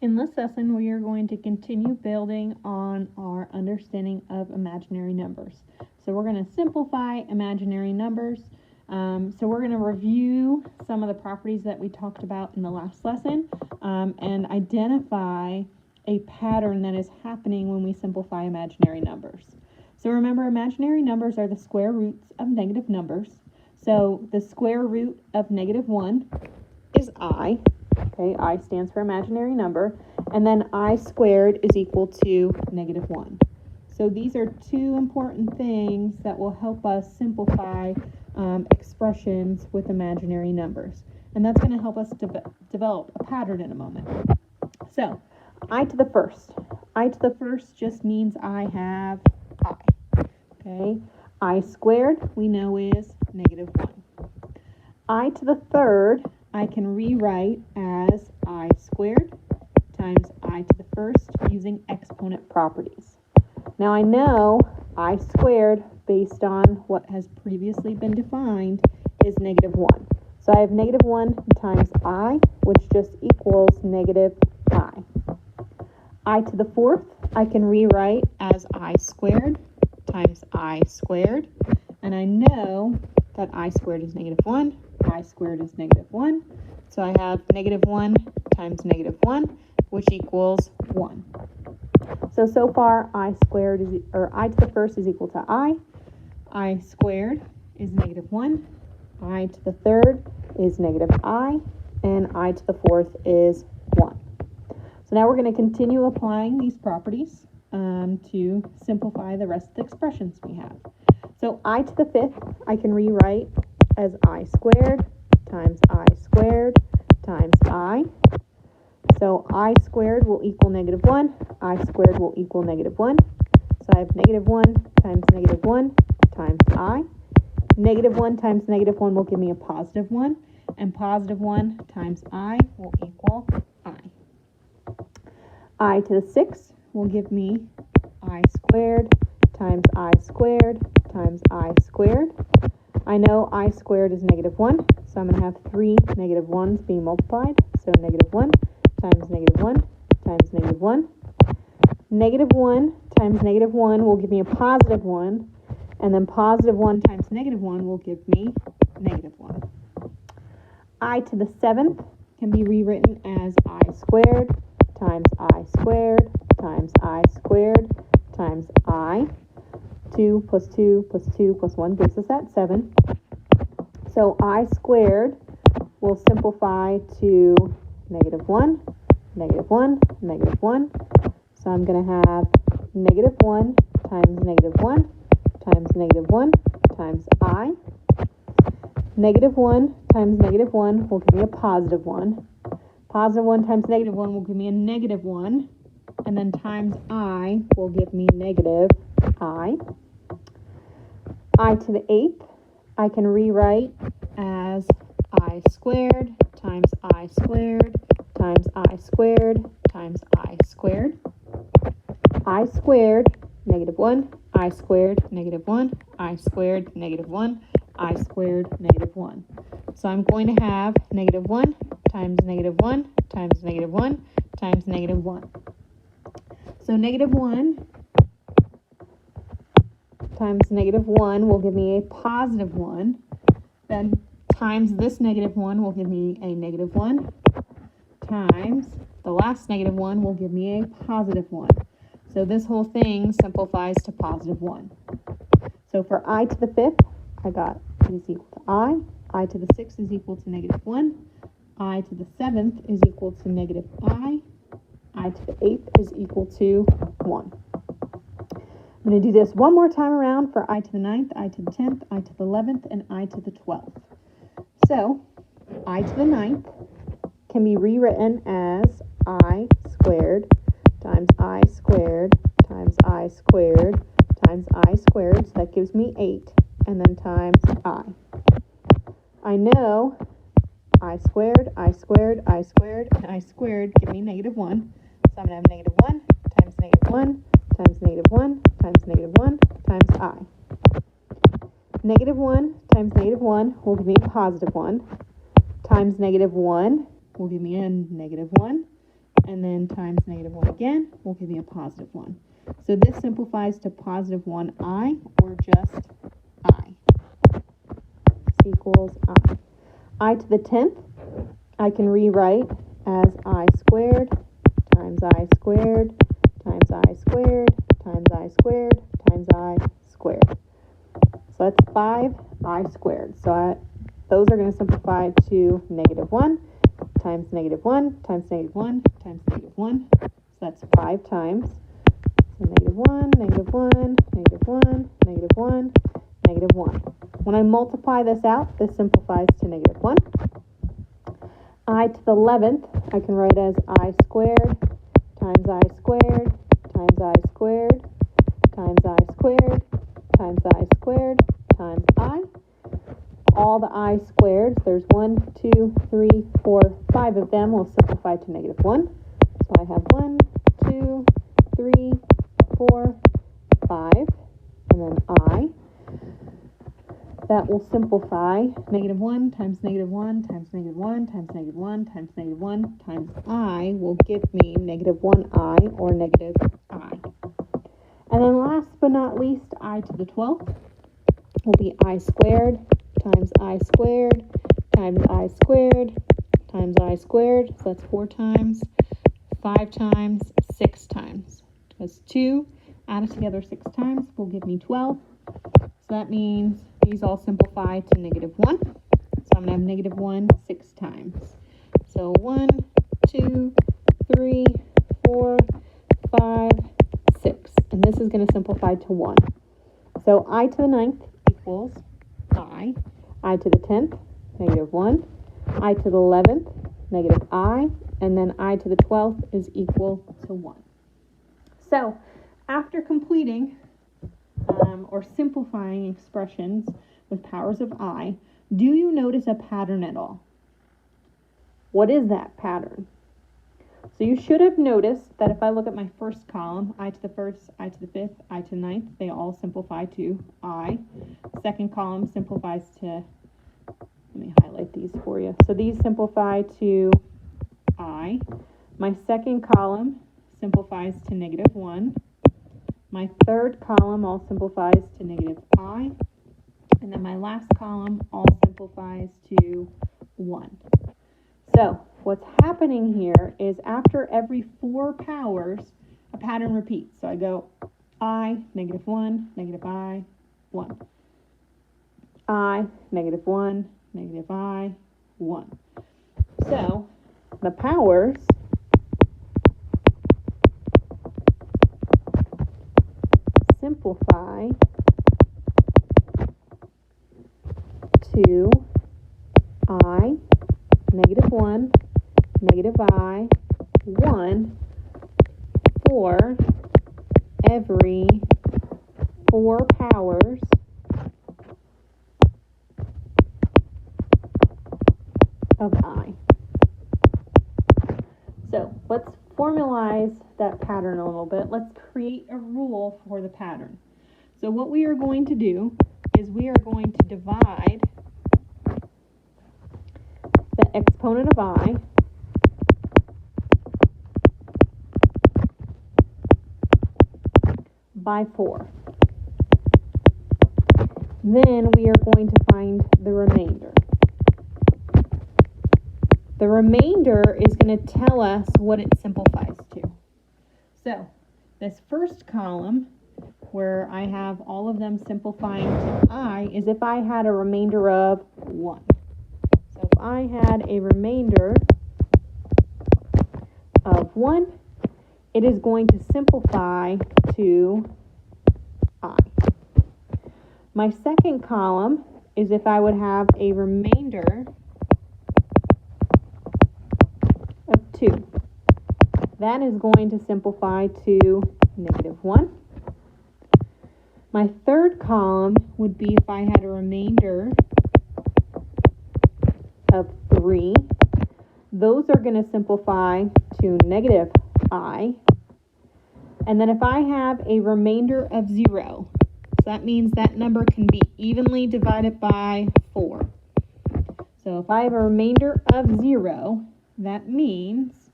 In this lesson, we are going to continue building on our understanding of imaginary numbers. So we're going to simplify imaginary numbers. So we're going to review some of the properties that we talked about in the last lesson and identify a pattern that is happening when we simplify imaginary numbers. So remember, imaginary numbers are the square roots of negative numbers. So the square root of -1 is I. Okay, I stands for imaginary number, and then I squared is equal to -1. So these are two important things that will help us simplify expressions with imaginary numbers. And that's going to help us develop a pattern in a moment. So, I to the first. I to the first just means I have I. Okay, I squared we know is -1. I to the third I can rewrite as I squared times I to the first using exponent properties. Now I know I squared, based on what has previously been defined, is -1. So I have -1 times I, which just equals -I. I to the fourth I can rewrite as I squared times I squared. And I know that I squared is -1. I squared is -1. So I have -1 times -1, which equals 1. So far, I squared is, or I to the first is equal to I squared is -1. I to the third is -I. And I to the fourth is 1. So now we're going to continue applying these properties to simplify the rest of the expressions we have. So I to the fifth, I can rewrite as I squared times I squared times I. So I squared will equal -1. I squared will equal -1. So I have -1 times -1 times I. -1 times -1 will give me a +1. And +1 times I will equal I to the sixth will give me I squared times I squared times I squared. I know I squared is -1, so I'm going to have 3 -1s being multiplied. So -1 times -1 times -1. -1 times -1 will give me a +1, and then +1 times -1 will give me -1. I to the seventh can be rewritten as I squared times I squared times I squared times I. 2 plus 2 plus 2 plus 1 gives us that 7. So I squared will simplify to -1, -1, -1. So I'm going to have -1 times -1 times -1 times I. -1 times -1 will give me a +1. +1 times -1 will give me a -1. And then times I will give me -I. I to the eighth, I can rewrite as I squared times I squared times I squared times I squared. I squared -1, I squared -1, I squared -1, I squared -1. So I'm going to have -1 times -1 times -1 times -1. So -1 times -1 will give me a +1. Then times this -1 will give me a -1. Times the last -1 will give me a +1. So this whole thing simplifies to +1. So for I to the fifth, I got it is equal to I to the sixth is equal to -1, I to the seventh is equal to I to the eighth is equal to 1. I'm going to do this one more time around for I to the ninth, I to the 10th, I to the 11th, and I to the 12th. So I to the ninth can be rewritten as I squared times I squared times I squared times I squared. So that gives me 8, and then times I. I know I squared, I squared, I squared, and I squared give me -1. So I'm going to have -1 times -1 times -1 times -1 times I. -1 times -1 will give me a +1 times -1 will give me a -1, and then times negative 1 again will give me a positive 1. So this simplifies to positive 1i, or just I. This equals I to the 10th, I can rewrite as I squared times I squared times I squared times I squared times I squared. So that's 5i squared. So those are going to simplify to negative 1 times negative 1 times negative 1 times negative 1. So that's 5 times. So negative 1, negative 1, negative 1, negative 1, negative 1. When I multiply this out, this simplifies to negative 1. I to the 11th, I can write as I squared times I squared times I squared times I squared times I squared times I. All the I squareds, there's 1, 2, 3, 4, 5 of them, will simplify to negative 1. So I have 1, 2, 3, 4, 5, and then I. That will simplify negative 1 times negative 1 times negative 1 times negative 1 times negative 1 times I will give me negative 1i, or negative I. And then last but not least, I to the 12th will be I squared times I squared times I squared times I squared. So that's 4 times, 5 times, 6 times. Because 2 added together 6 times will give me 12. So that means these all simplify to negative 1. So I'm going to have negative 1 6 times. So 1, 2, 3, 4, 5, 6. And this is going to simplify to 1. So I to the 9th equals I to the 10th, negative 1, I to the 11th, negative I, and then I to the 12th is equal to 1. So after completing or simplifying expressions with powers of I, do you notice a pattern at all? What is that pattern? So you should have noticed that if I look at my first column, I to the 1st, I to the 5th, I to the 9th, they all simplify to I. Second column simplifies to, let me highlight these for you. So these simplify to I. My second column simplifies to negative 1. My third column all simplifies to negative I. And then my last column all simplifies to 1. So what's happening here is after every 4 powers, a pattern repeats. So I go I, negative 1, negative I, 1. I, negative 1, negative I, 1. So the powers simplify to I, negative 1, negative I, 1 for every 4 powers of I. So let's formalize that pattern a little bit. Let's create a rule for the pattern. So what we are going to do is we are going to divide the exponent of I by 4. Then we are going to find the remainder. The remainder is going to tell us what it simplifies to. So this first column, where I have all of them simplifying to I, is if I had a remainder of 1. So if I had a remainder of 1, it is going to simplify to I. My second column is if I would have a remainder of 2. That is going to simplify to negative 1. My third column would be if I had a remainder of 3. Those are going to simplify to negative I. And then if I have a remainder of 0, so that means that number can be evenly divided by 4. So if I have a remainder of 0, that means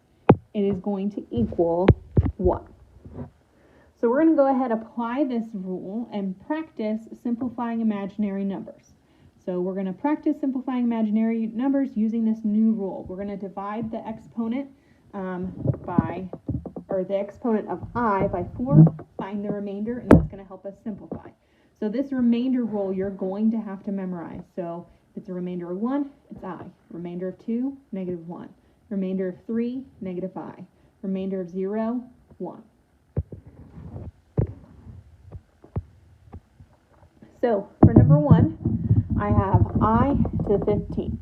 it is going to equal 1. So we're going to go ahead and apply this rule and practice simplifying imaginary numbers. So we're going to practice simplifying imaginary numbers using this new rule. We're going to divide the exponent the exponent of I by 4, find the remainder, and that's going to help us simplify. So this remainder rule you're going to have to memorize. So if it's a remainder of 1, it's I. Remainder of 2, negative 1. Remainder of 3, negative I. Remainder of 0, 1. So for number 1, I have I to the 15th.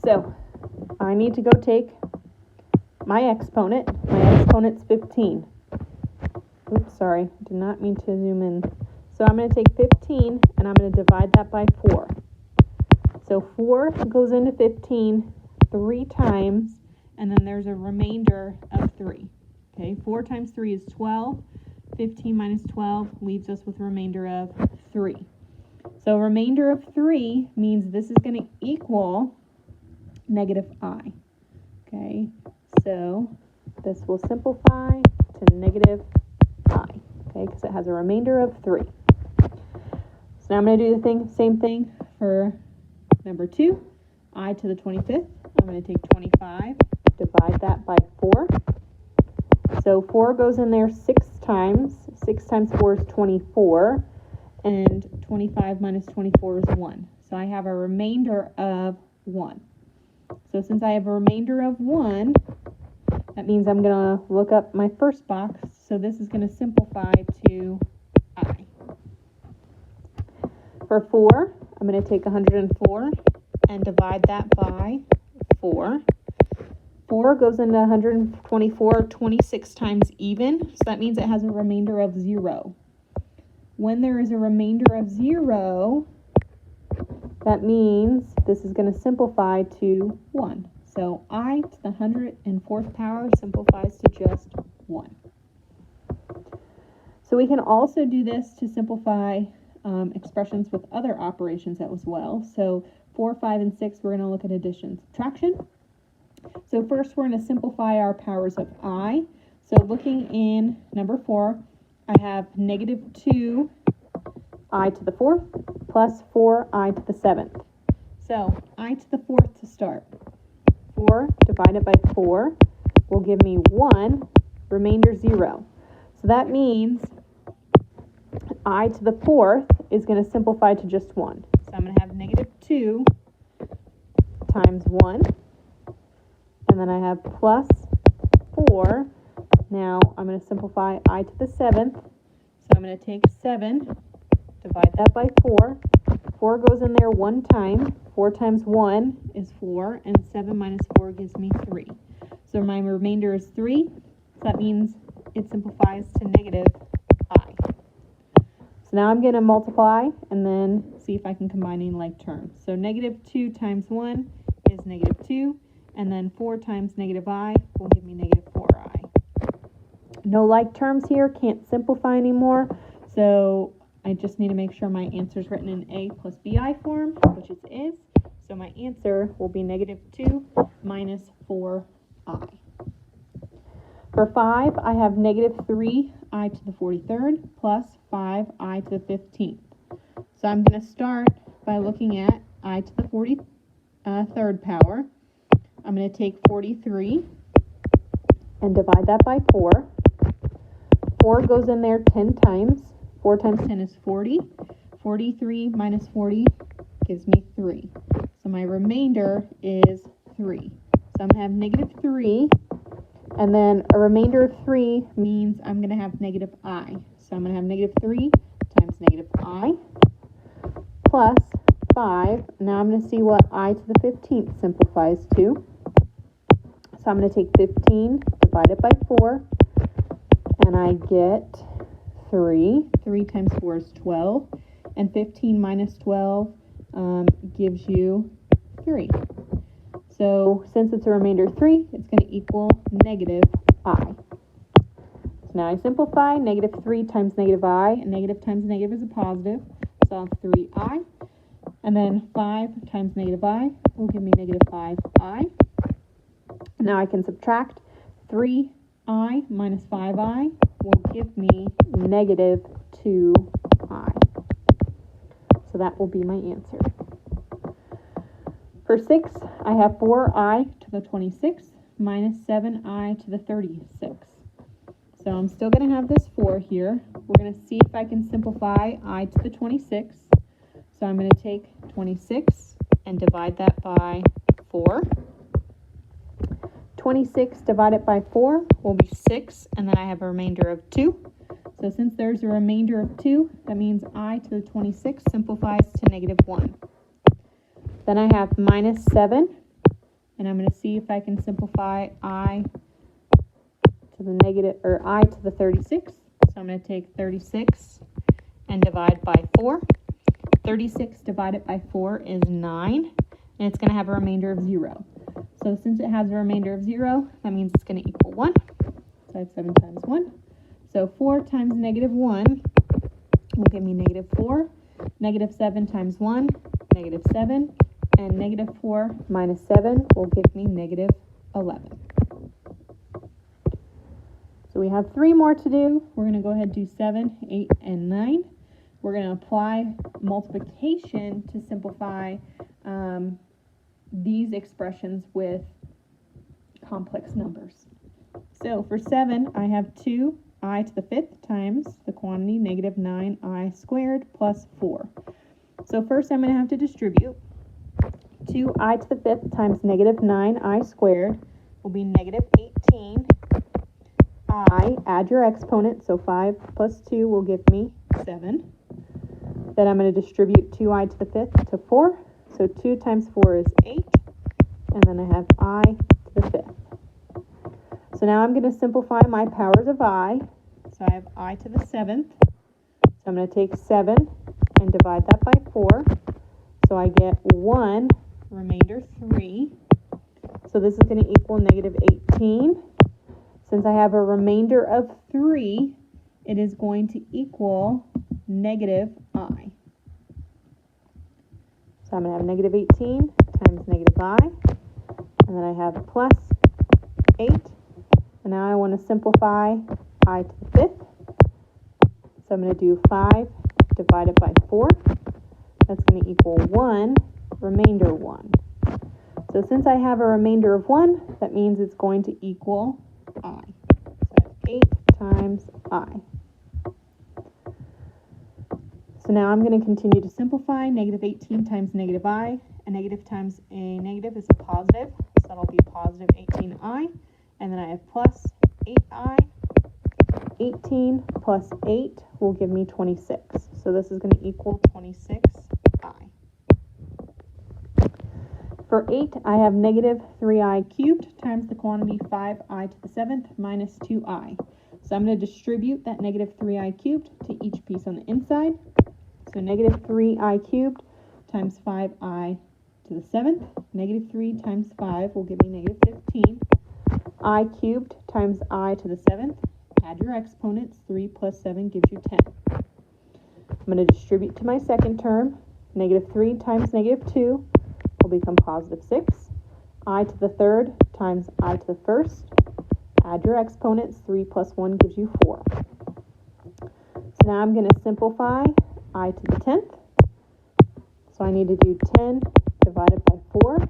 So I need to go take my exponent. My exponent's 15. Oops, sorry, did not mean to zoom in. So I'm going to take 15 and I'm going to divide that by 4. So 4 goes into 15 3 times, and then there's a remainder of 3. Okay, 4 times 3 is 12. 15 minus 12 leaves us with a remainder of 3. So a remainder of 3 means this is going to equal negative I. Okay, so this will simplify to negative I, okay, because it has a remainder of 3. So now I'm going to do the same thing for number 2, I to the 25th. I'm going to take 25, divide that by 4. So 4 goes in there 6 times. 6 times 4 is 24, and 25 minus 24 is 1. So I have a remainder of 1. So since I have a remainder of 1, that means I'm going to look up my first box. So this is going to simplify to I. For 4, I'm going to take 104 and divide that by 4. 4 goes into 124 26 times even, so that means it has a remainder of 0. When there is a remainder of 0, that means this is going to simplify to 1. So I to the 104th power simplifies to just 1. So we can also do this to simplify expressions with other operations as well. So 4, 5, and 6, we're going to look at addition, subtraction. So first we're going to simplify our powers of I. So looking in number 4, I have negative 2 I to the 4th plus 4 I to the 7th. So I to the 4th to start. 4 divided by 4 will give me 1, remainder 0. So that means I to the 4th is going to simplify to just 1. So I'm going to have negative 2 times 1. And then I have plus 4. Now I'm going to simplify I to the 7th. So I'm going to take 7, divide that by 4. 4 goes in there 1 time. 4 times 1 is 4, and 7 minus 4 gives me 3. So my remainder is 3. So that means it simplifies to negative I. So now I'm going to multiply and then see if I can combine any like terms. So negative 2 times 1 is negative 2. And then 4 times negative I will give me negative 4I. No like terms here, can't simplify anymore. So I just need to make sure my answer is written in A plus BI form, which it is. So my answer will be negative 2 minus 4I. For 5, I have negative 3I to the 43rd plus 5I to the 15th. So I'm going to start by looking at I to the 43rd power. I'm going to take 43 and divide that by 4. 4 goes in there 10 times. 4 times 10 is 40. 43 minus 40 gives me 3. So my remainder is 3. So I'm going to have negative 3. And then a remainder of 3 means I'm going to have negative I. So I'm going to have negative 3 times negative I plus 5. Now I'm going to see what I to the 15th simplifies to. So I'm going to take 15 divided by 4, and I get 3. 3 times 4 is 12, and 15 minus 12 gives you 3. So since it's a remainder 3, it's going to equal negative I. So now I simplify. Negative 3 times negative I, and negative times negative is a positive, so I'll have 3I. And then 5 times negative I will give me negative 5I. Now I can subtract 3i minus 5i will give me negative 2i. So that will be my answer. For 6, I have 4i to the 26 minus 7i to the 36. So I'm still going to have this 4 here. We're going to see if I can simplify I to the 26. So I'm going to take 26 and divide that by 4. 26 divided by 4 will be 6, and then I have a remainder of 2. So since there's a remainder of 2, that means I to the 26 simplifies to negative 1. Then I have minus 7, and I'm going to see if I can simplify I to the negative, or I to the 36. So I'm going to take 36 and divide by 4. 36 divided by 4 is 9, and it's going to have a remainder of 0. So since it has a remainder of 0, that means it's going to equal 1. So I have 7 times 1. So 4 times negative 1 will give me negative 4. Negative 7 times 1, negative 7. And negative 4 minus 7 will give me negative 11. So we have 3 more to do. We're going to go ahead and do 7, 8, and 9. We're going to apply multiplication to simplify these expressions with complex numbers. So for 7, I have 2i to the 5th times the quantity negative 9i squared plus 4. So first I'm going to have to distribute. 2i to the 5th times negative 9i squared will be negative 18. I, add your exponent, so 5 plus 2 will give me 7. Then I'm going to distribute 2i to the 5th to 4. So 2 times 4 is 8. And then I have I to the 5th. So now I'm going to simplify my powers of I. So I have I to the 7th. So I'm going to take 7 and divide that by 4. So I get 1, remainder 3. So this is going to equal negative 18. Since I have a remainder of 3, it is going to equal negative I. So I'm going to have negative 18 times negative I. And then I have plus 8. And now I want to simplify I to the 5th. So I'm going to do 5 divided by 4. That's going to equal 1, remainder 1. So since I have a remainder of 1, that means it's going to equal I. So that's 8 times I. So now I'm going to continue to simplify. Negative 18 times negative I. A negative times a negative is a positive. So that'll be positive 18i. And then I have plus 8i. 18 plus 8 will give me 26. So this is going to equal 26i. For 8, I have negative 3i cubed times the quantity 5i to the 7th minus 2i. So I'm going to distribute that negative 3i cubed to each piece on the inside. So negative 3i cubed times 5i to the 7th. Negative 3 times 5 will give me negative 15. I cubed times I to the 7th. Add your exponents. 3 plus 7 gives you 10. I'm going to distribute to my second term. Negative 3 times negative 2 will become positive 6. I to the 3rd times I to the 1st. Add your exponents. 3 plus 1 gives you 4. So now I'm going to simplify I to the 10th. So I need to do 10 divided by 4.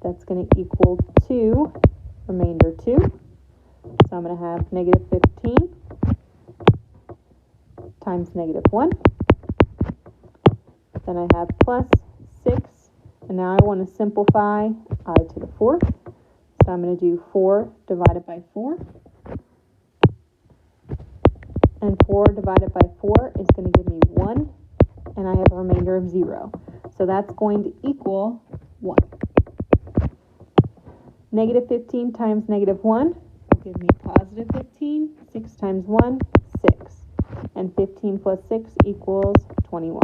That's going to equal 2, remainder 2. So I'm going to have negative 15 times negative 1. Then I have plus 6. And now I want to simplify I to the 4th. So I'm going to do 4 divided by 4. And 4 divided by 4 is going to give me 1. And I have a remainder of 0. So that's going to equal 1. Negative 15 times negative 1 will give me positive 15. 6 times 1, 6. And 15 plus 6 equals 21.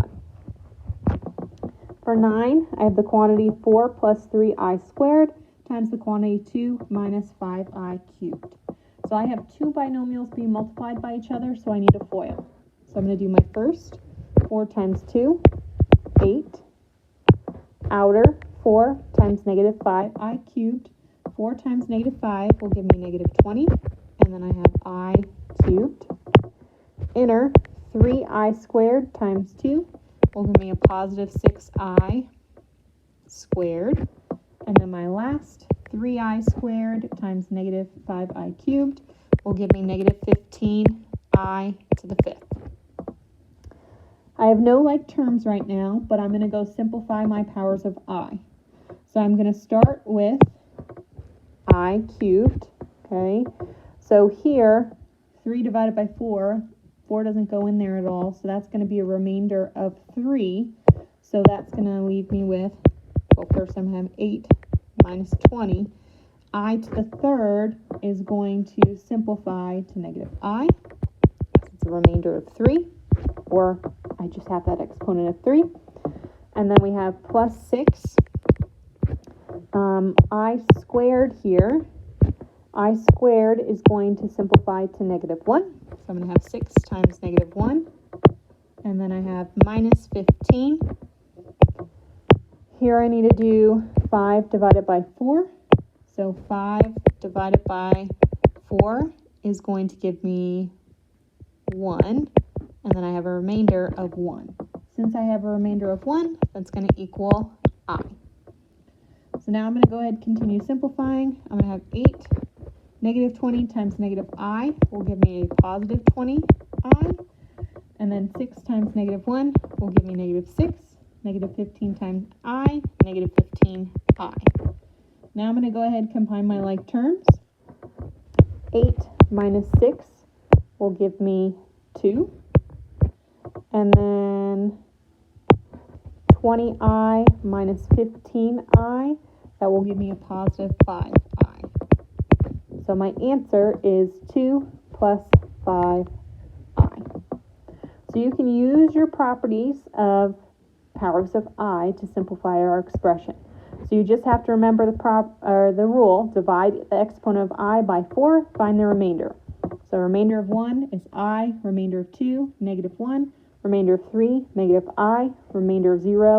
For 9, I have the quantity 4 plus 3i squared times the quantity 2 minus 5i cubed. So I have two binomials being multiplied by each other, so I need a FOIL. So I'm going to do my first. 4 times 2, 8. Outer, 4 times negative 5i cubed 4 times negative 5 will give me negative 20. And then I have I cubed. Inner 3i squared times 2 will give me a positive 6i squared. And then my last 3i squared times negative 5i cubed will give me negative 15i to the 5th. I have no like terms right now, but I'm going to go simplify my powers of I. So I'm going to start with I cubed, okay? So here, 3 divided by 4, 4 doesn't go in there at all, so that's going to be a remainder of 3. So that's going to leave me with, well, first I'm going to have 8 minus 20. I to the 3rd is going to simplify to negative I. It's a remainder of 3, or I just have that exponent of 3. And then we have plus 6. I squared here. I squared is going to simplify to negative 1. So I'm going to have 6 times negative 1. And then I have minus 15. Here I need to do 5 divided by 4. So 5 divided by 4 is going to give me 1. And then I have a remainder of 1. Since I have a remainder of 1, that's going to equal I. So now I'm going to go ahead and continue simplifying. I'm going to have 8. Negative 20 times negative I will give me a positive 20I. And then 6 times negative 1 will give me negative 6. Negative 15 times I, negative 15I. Now I'm going to go ahead and combine my like terms. 8 minus 6 will give me 2. And then 20I minus 15I, that will give me a positive 5I. So my answer is 2 plus 5I. So you can use your properties of powers of I to simplify our expression. So you just have to remember the rule, divide the exponent of I by 4, find the remainder. So remainder of 1 is I, remainder of 2, negative 1, remainder of 3, negative I, remainder of 0,